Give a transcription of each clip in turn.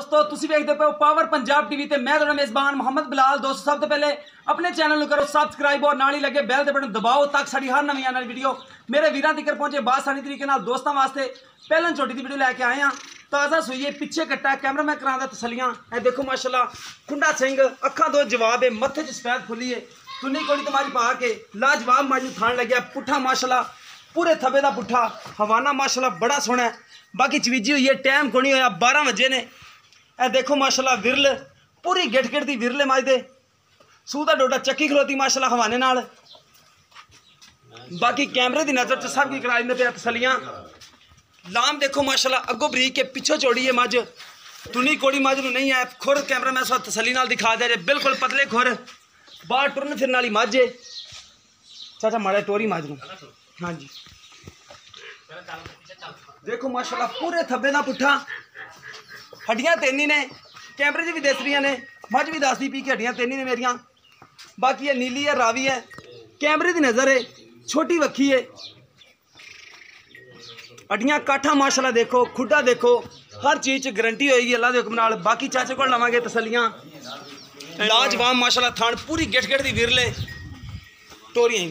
दोस्तों तुसी वेखदे पे हो पावर पंजाब टीवी ते मैं तुहाडा मेज़बान मोहम्मद बिलाल। दोस्तों सब तो पहले अपने चैनल को करो सबसक्राइब और नाल ही लगे बैल दे बटन दबाओ ताकि साडी हर नवी आने वाली वीडियो मेरे वीरां तक पहुंचे बासानी तरीके नाल। दोस्तों वास्ते पहलन छोटी दी वीडियो लैके आए हैं। ताज़ा सुइए पिछे कट्टा कैमरा मैं करांदा तसलियां। ए देखो माशाल्लाह खुंडा सिंह अखा दो जवाब है मत्थे च सफेद फुली है तुन्नी कोड़ी तुम्हारी पा के लाजवाब माजू थान लग गया पुट्ठा माशाल्लाह पूरे थबे का पुट्ठा हवाना माशाल्लाह बड़ा सोहना है। बाकी चवीजी हुई है टाइम को नहीं होया 12 बजे ने। ए देखो माशाल्लाह विरल पूरी गिट गिट दी विरले माजदे सूह दा डोडा चक्की खलोती माशाल्लाह हवाने नाल। बाकी कैमरे की नज़र च सब की करा देंगे पे तसलियां। लाम देखो माशाल्लाह अगो बरीक के पिछो चौड़ी है मझ तुनी कोड़ी मझ नहीं है खुर कैमरा मैं सब तसली नाल दिखा दे बिल्कुल पतले खुर बाहर टुरन फिरन वाली मझ है। चाचा माड़ा टोरी मझ नूं हाँ जी देखो माशाल्लाह पूरे थब्बे का पुट्ठा हड्डियां तेनी ने कैमरे च भी दस रही ने मझ भी दसदी पी कि हड्डियां तेनी ने मेरिया। बाकी है नीली है रावी है कैमरे की नज़र है छोटी वक्खी है हड्डियां काठा माशाल्लाह देखो खुड्डा देखो हर चीज़ च गारंटी होएगी अल्लाह के हुक्म नाल। बाकी चाचे को लवांगे तसलियां लाजवाब माशाल्लाह थान पूरी गिट गिट दी विरले टोरियां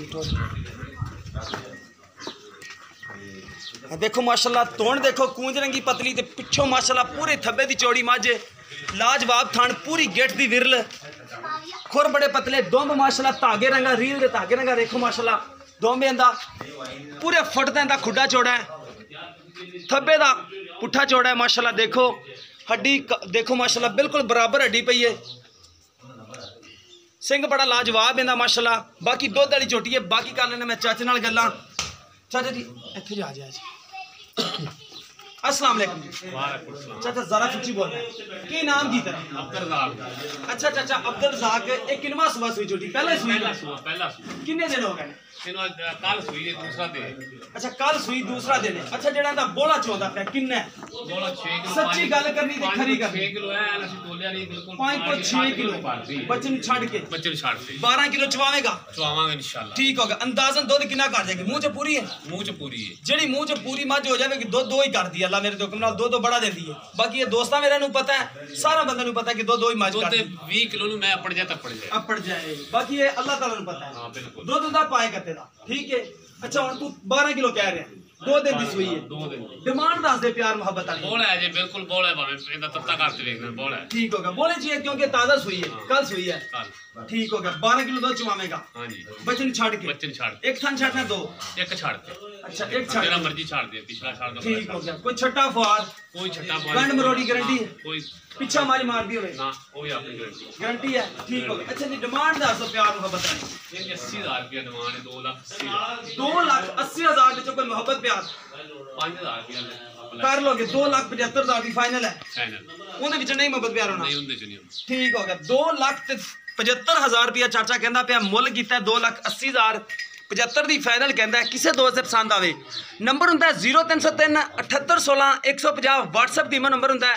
देखो माशाल्लाह तोड़ देखो कूंज रंगी पतली ते पिछों माशाल्लाह पूरे थब्बे दी चौड़ी मझ लाजवाब थान पूरी गेट दी विरल खुर बड़े पतले दुंब माशाल्लाह धागे रंगा रील दे धागे रंगा देखो माशाल्लाह दुंब इंदा पूरे फुट दा इंदा खुड्डा चौड़ा है थब्बे दा पुट्ठा चौड़ा है माशाल्लाह। देखो हड्डी देखो माशाल्लाह बिल्कुल बराबर हड्डी पई है सिंह बड़ा लाजवाब इंदा माशाल्लाह। बाकी दुध वाली झोटी है बाकी कर लेना मैं चाचे नाल गल्लां। चाचा जी इत्थे जा जी अस्सलाम वालेकुम चाचा जरा सच्ची बोलना है की नाम की तरह अब्दुल रज़ाक। अच्छा चाचा अब्दुल रज़ाक एक किनवा सुबह सुई छोटी पहले सुई पहला कितने दिन हो गए कल सुई है दूसरा दिन। अच्छा कल सुई दूसरा दिन है। अच्छा जेड़ा दा बोला चौदा पे किन्ना है बोला 6 किलो सच्ची गल करनी ते खरी कर 6 किलो है ਅਸੀਂ ਤੋਲਿਆ ਨਹੀਂ ਬਿਲਕੁਲ 5.6 किलो बच्चे ਨੂੰ ਛੱਡ ਕੇ 12 किलो ਚਵਾਵੇਂਗਾ इंशाल्लाह ठीक होगा। अंदाजन दूध कितना कर जाएगी मुंह च पूरी है जेड़ी मुंह च पूरी मझ हो जाएगी दूध दो ही कर दी अल्लाह मेरे हुक्म नाल दो बड़ा देती है। बाकी ये दोस्तां मेरे नु पता है सारा बंदे नु पता है कि दो ही मझ कर दे 20 किलो नु मैं अपड़ जाए बाकी ये अल्लाह ताला नु पता है। हां बिल्कुल दूध दा पाएगा तेरा ठीक है। अच्छा हुन तू 12 किलो कह रहा है 2 दिन दी सुई है 2 दिन डिमांड दस दे प्यार मोहब्बत वाली बोल है जी बिल्कुल बोल है भावे इंदा तत्ता करते देखना बोल है ठीक होगा बोले चाहिए क्योंकि ताजा सुई है कल सुई है ठीक होगा 12 किलो दूध चवावेगा। हां जी बच्चन छाड़ के एक थान छाड़ना दो एक छाड़ के अच्छा एक छाड़ तेरा मर्जी छाड़ दे पिछला छाड़ दो ठीक हो गया। कोई छट्टा फुआर कोई छट्टा फुआर गंड मरोड़ी गारंटी है कोई पीछा मारी मार दी होवे ना वो ही आपकी गारंटी है ठीक हो गया। अच्छा जी डिमांड दस दो प्यार मोहब्बत वाली ये 80000 रुपया डिमांड है 2,80,000 विचों कोई मोहब्बत प्यार 5000 रुपया कर लोगे 2,75,000 की फाइनल है फाइनल उहदे विच नहीं मोहब्बत प्यार होना नहीं उहदे च नहीं ठीक हो गया। 2,75,000 रुपया चाचा कहंदा पिया मुल कीता 2,80,000 75 की फाइनल कहता है किसी दोस्त से पसंद आए नंबर होंगे 0303 7816 150 व्हाट्सएप कीमा नंबर होंगे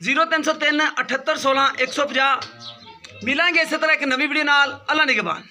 0303 7816 150। मिलेंगे इस तरह एक नवी वीडियो नाल अल्लाह निगहबान।